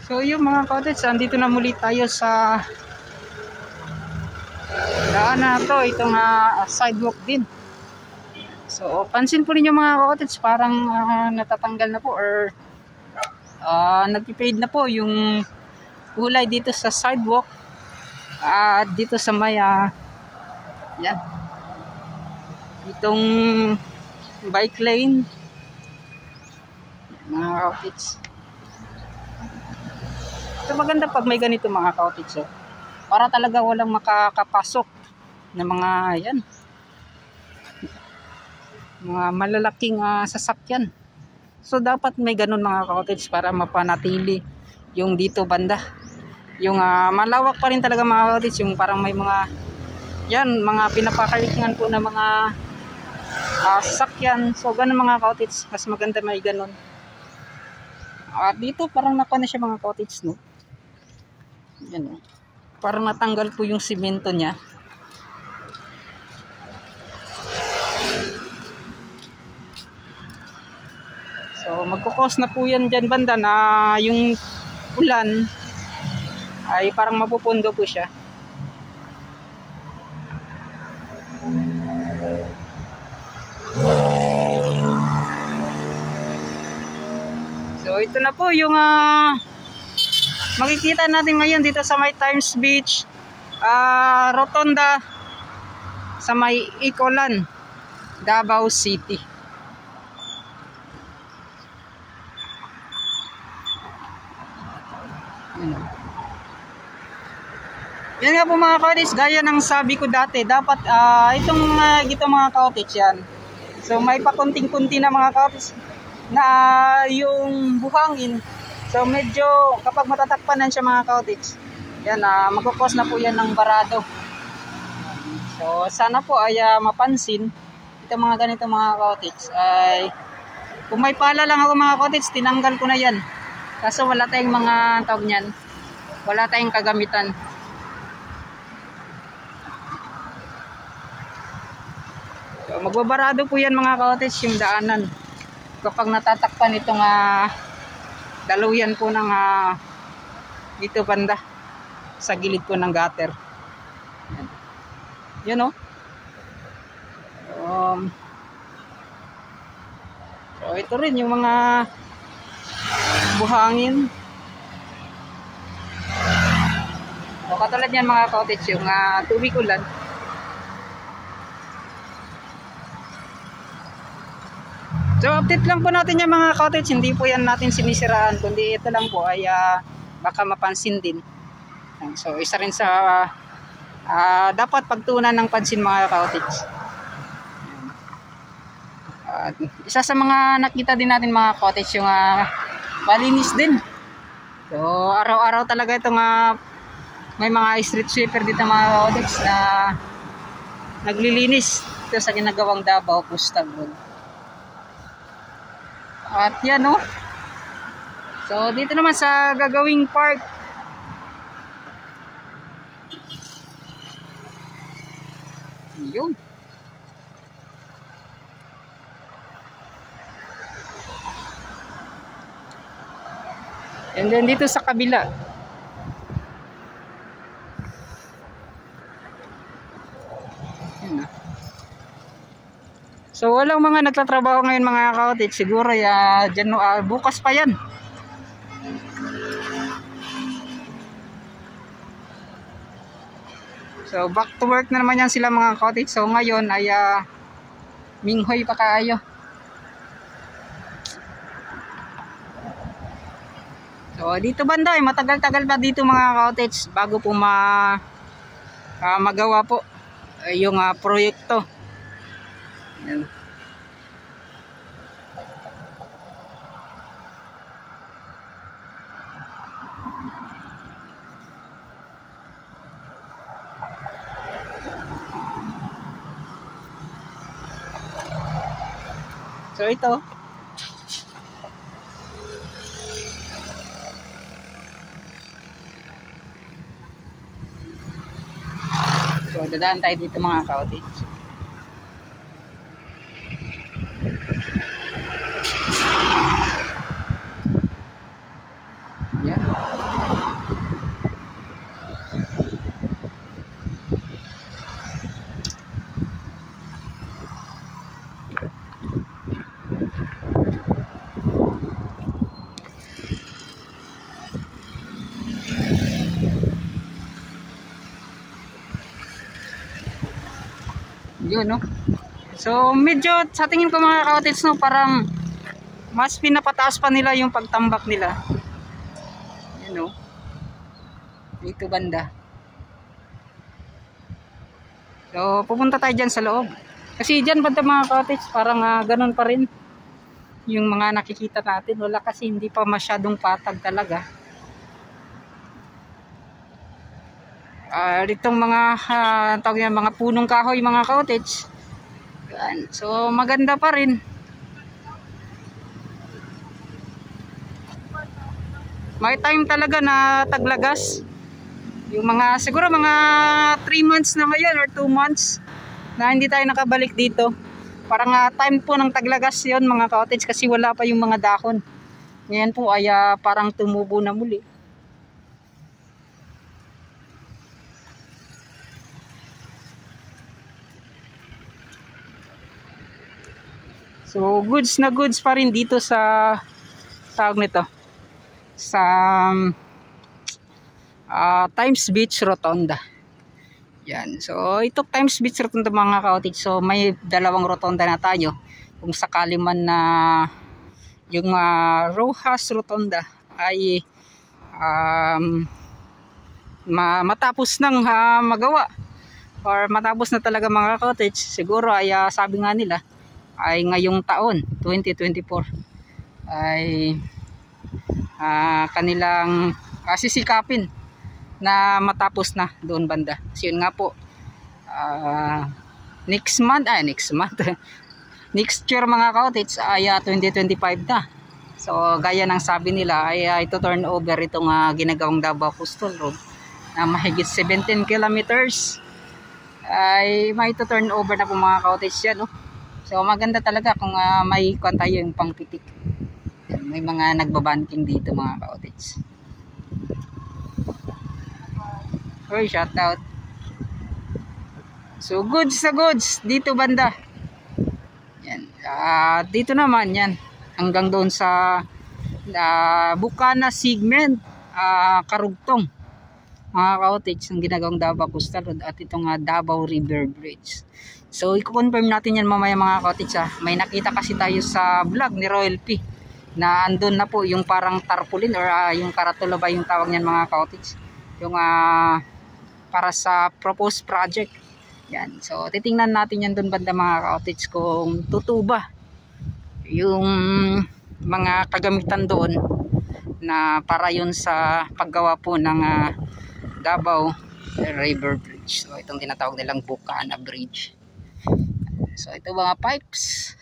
So yung mga cottage, andito na muli tayo sa daan na to, itong sidewalk din. So pansin po ninyo mga cottage, parang natatanggal na po or nag-fade na po yung kulay dito sa sidewalk at dito sa may yan, itong bike lane mga cottage. So maganda pag may ganito mga cottage, para talaga walang makakapasok na mga yan, mga malalaking sasakyan. So dapat may ganun mga cottage para mapanatili yung dito banda. Yung malawak pa rin talaga mga cottage, yung parang may mga yan, mga pinapakalikingan po na mga sasakyan. So ganun mga cottage, mas maganda may ganun. Dito parang napa na siya mga cottage, no? Yan, parang natanggal po yung simento niya. So magkukos na po yan dyan banda na yung ulan ay parang mapupundo po siya. So ito na po yung makikita natin ngayon dito sa may Times Beach Rotonda sa may Icolan, Davao City. Yan nga po mga cottage, gaya ng sabi ko dati, dapat itong mga cottage yan. So may pakunting-kunti na mga cottage na yung buhangin. So medyo kapag matatakpanan siya mga cottage, yan magkukos na po yan ng barado. So sana po ay mapansin itong mga ganito mga cottage ay kung may pala lang ako mga cottage, tinanggal ko na yan. Kaso wala tayong mga tawag niyan, wala tayong kagamitan. So magbabarado po yan mga cottage yung daanan kapag natatakpan itong daluyan po ng dito banda sa gilid po ng gutter. Yan o. So ito rin yung mga buhangin. So katulad yan mga cottage, yung tubig ulan. So update lang po natin yung mga cottage, hindi po yan natin sinisiraan, kundi ito lang po ay baka mapansin din. So isa rin sa dapat pagtuunan ng pansin mga cottage. Isa sa mga nakita din natin mga cottage, yung malinis din. So araw-araw talaga itong may mga street sweeper dito mga cottage na naglilinis ito sa ginagawang Davao Coastal Road. At yan o. So dito naman sa gagawing park, yun. And then dito sa kabila, yun na. So walang mga nagtatrabaho ngayon mga cottage, siguro bukas pa yan. So back to work na naman yan sila mga cottage. So ngayon ay minghoy pa kaayo. So dito banda ay matagal-tagal pa dito mga cottage bago po magawa po yung proyekto. Yan. So ito. So dadaan tayo dito mga cottage. Yan. Yun, no? So, medyo sa tingin ko mga ka-cottage, no, parang mas pinapataas pa nila yung pagtambak nila. Yun, no? Dito banda. So, pupunta tayo dyan sa loob. Kasi dyan banda mga ka-cottage, parang ganun pa rin yung mga nakikita natin. Wala kasi hindi pa masyadong patag talaga. Ditong mga tawag yan, mga punong kahoy mga ka-cottage. Yan. So, maganda pa rin. May time talaga na taglagas. Yung mga, siguro mga 3 months na ngayon or 2 months na hindi tayo nakabalik dito. Parang time po ng taglagas yon mga cottage kasi wala pa yung mga dahon. Ngayon po ay parang tumubo na muli. So goods na goods pa rin dito sa tawag nito. Sa Times Beach Rotonda. Yan. So ito Times Beach Rotonda mga cottage. So may dalawang rotonda na tayo. Kung sakali man na yung Rojas Rotonda ay matapos nang magawa or matapos na talaga mga cottage, siguro ay sabi nga nila ay ngayong taon 2024 ay kanilang sisikapin na matapos na doon banda. Kasi yun nga po next month next year mga cottage ay 2025 na. So gaya ng sabi nila ay ito turn over itong ginagawang Davao Coastal Road na mahigit 17 kilometers ay may to turn over na po mga cottage yan, no? So maganda talaga kung may kuwan tayo yung pangpitik. May mga nagbabanking dito mga cottage. Oy, shout out. So goods sa goods dito banda. Yan. Dito naman yan hanggang doon sa Bukana Segment Karugtong mga cottage ng ginagawang Davao Coastal Road at itong Davao River Bridge. So i-confirm natin yan mamaya mga cottage. May nakita kasi tayo sa vlog ni Royal P na andun na po yung parang tarpaulin or yung karatula ba yung tawag niyan mga cottage, yung para sa proposed project. Yan. So titingnan natin yan doon banda mga cottage kung totoo ba yung mga kagamitan doon na para yun sa paggawa po ng Davao River Bridge. So itong tinatawag nilang Bukana Bridge. So ito mga pipes.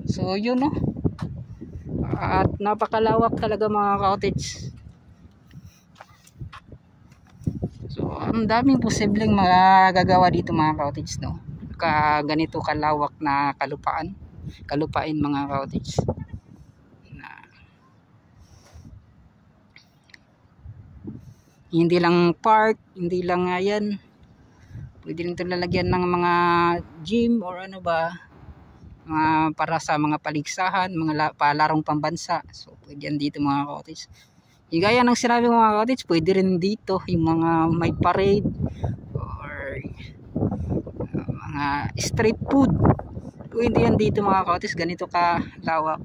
So yun, no. At napakalawak talaga mga cottage. So ang daming posibleng magagawa dito mga cottage, no. Ganito kalawak na kalupain mga cottage. Hindi lang park, hindi lang yan. Pwede rin ito lalagyan ng mga gym or ano ba, para sa mga paligsahan, mga palarong pambansa. So pwede yan dito mga cottage. Gaya ng sinabi mga cottage, pwede rin dito yung mga may parade or mga street food. Pwede yan dito mga cottage, ganito ka lawak.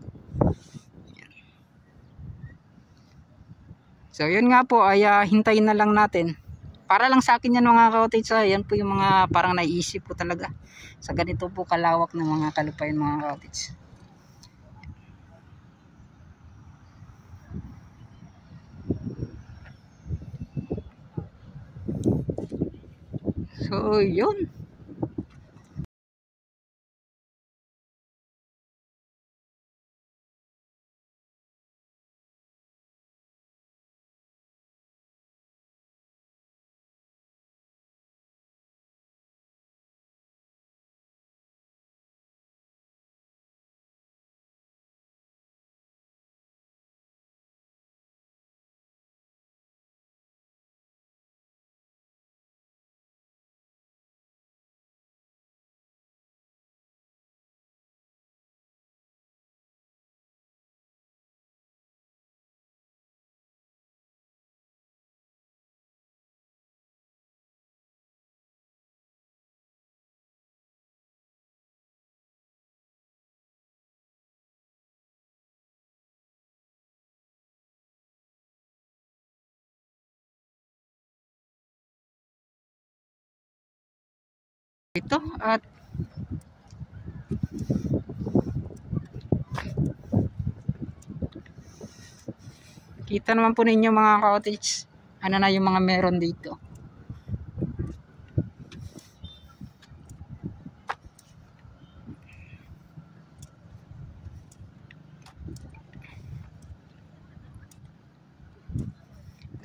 So yun nga po ay hintayin na lang natin. Para lang sa akin yan mga cottage, yan po yung mga parang naiisip ko talaga sa ganito po kalawak ng mga kalupayan mga cottage. So yun. ito. At kita naman po ninyo mga cottage, ano na yung mga meron dito.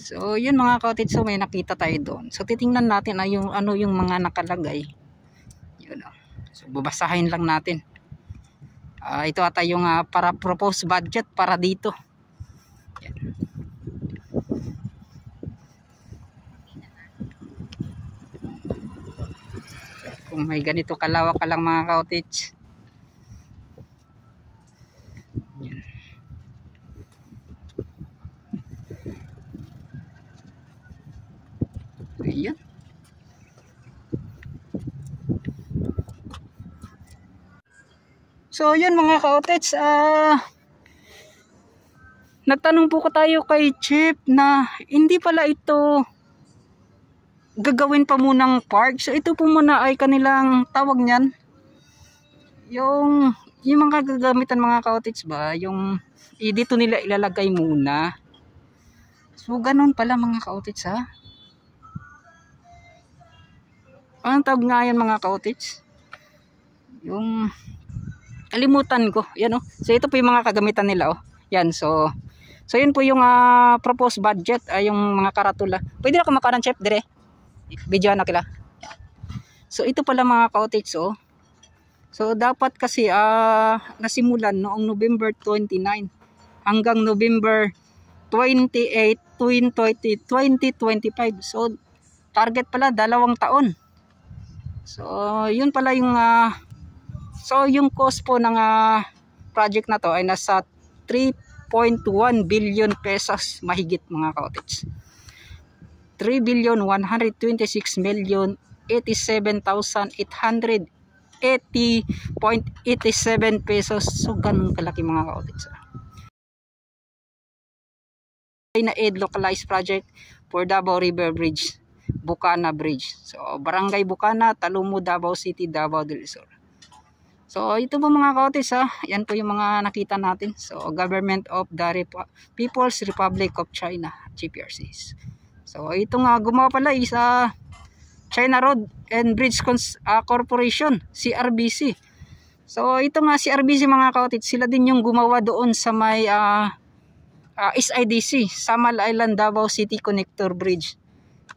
So, yun mga cottage, so may nakita tayo doon. So, titingnan natin yung ano yung mga nakalagay. Yun, so, babasahin lang natin. Ito ata yung para proposed budget para dito. Yan. Kung may ganito kalawak ka lang mga cottage. Yan. Ayan. So yun mga ka-outlets, nagtanong po ko tayo kay Chief na hindi pala ito gagawin pa munang park. So ito po muna ay kanilang tawag niyan, yung mga gagamitan mga ka-outlets ba, yung dito nila ilalagay muna. So ganun pala mga ka-outlets ha. Anong tawag nga yan mga ka-outlets? Yung kalimutan ko. Yan So ito po yung mga kagamitan nila Yan so yun po yung proposed budget yung mga karatula. Pwede na kumakaran chef dire. Video na kila. So ito pala mga ka-outlets So dapat kasi nasimulan noong November 29 hanggang November 28, 2025. So target pala 2 taon. So yun pala yung so yung cost po ng project na to ay nasa 3.1 billion pesos mahigit mga ka-outlets. 3,126,870,880.87 pesos. So ganun kalaki mga ka-outlets. Na aid localized project for Davao River Bridge, Bukana Bridge. So Barangay Bukana, Talumo, Davao City, Davao del Sur. So ito po mga ka-outlets yan po yung mga nakita natin. So Government of the People's Republic of China, GPRCs. So ito nga gumawa pala isa China Road and Bridge Corporation, CRBC. So ito nga CRBC mga ka-outlets, sila din yung gumawa doon sa may SIDC, Samal Island Davao City Connector Bridge.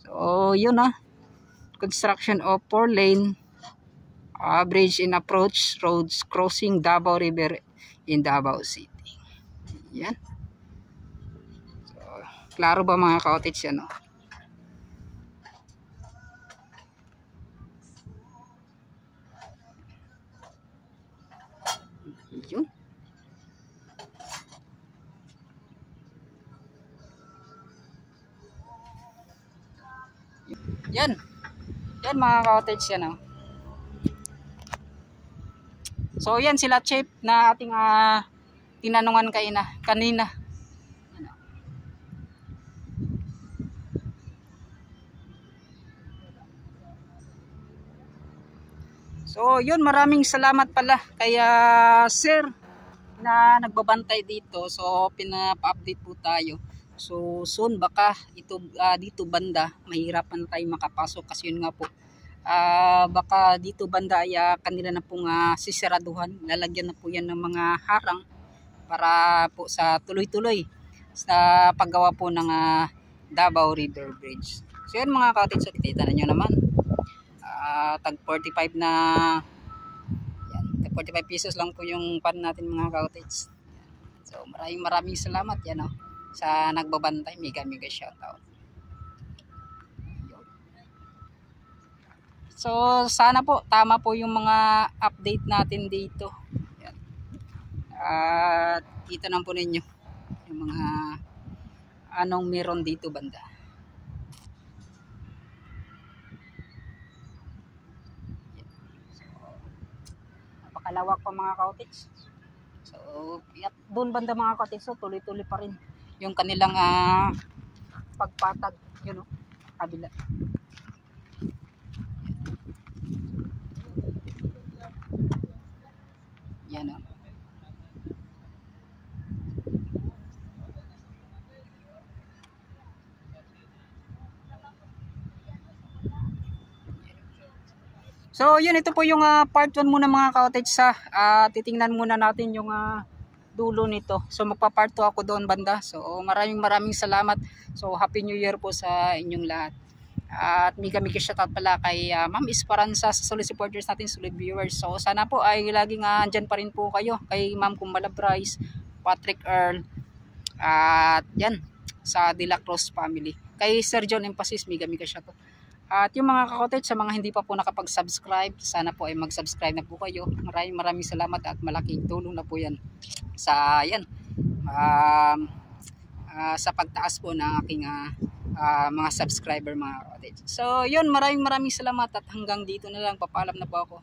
So yun construction of 4-lane bridge in approach roads crossing Davao River in Davao City. Yan. So, klaro ba mga ka-outlets yan Yun. Yan mga ka-outlets yan So yan sila Chief na ating tinanungan kanina. So yun, maraming salamat pala kaya sir na nagbabantay dito. So pinapa-update po tayo. So soon baka ito dito banda mahirapan tayo makapasok kasi yun nga po. Baka dito banda ay kanila na pong sisiraduhan. Lalagyan na po yan ng mga harang para po sa tuloy-tuloy sa paggawa po ng Davao River Bridge. So yan mga ka-outlets, kita na nyo naman. Tag 45 na yan, tag 45 pesos lang po yung pan natin mga ka-outlets. So maraming salamat yan sa nagbabantay. Mega shoutout. So sana po tama po yung mga update natin dito. Yan. At kita naman po ninyo yung mga anong meron dito banda. Napakalawak pa mga ka-outlets. So doon banda mga ka-outlets, so tuloy-tuloy pa rin yung kanilang pagpatag, kabila. So yun, ito po yung part 1 muna mga cottage sa titingnan muna natin yung dulo nito. So magpa-part 2 ako doon banda. So maraming salamat. So Happy New Year po sa inyong lahat. At mega shoutout pala kay Ma'am Esperanza sa solid supporters natin, solid viewers. So sana po ay laging andyan pa rin po kayo. Kay Ma'am Kumbala Bryce, Patrick Earl, at yan sa De La Cruz family. Kay Sir John Emphasis, mega shoutout. At yung mga ka-cottage, sa mga hindi pa po nakapag-subscribe, sana po ay mag-subscribe na po kayo. Maraming salamat at malaking tulong na po yan sa yan sa pagtaas po ng aking mga subscriber mga ka-cottage. So yun, maraming salamat at hanggang dito na lang, papaalam na po ako.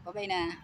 Bye bye na.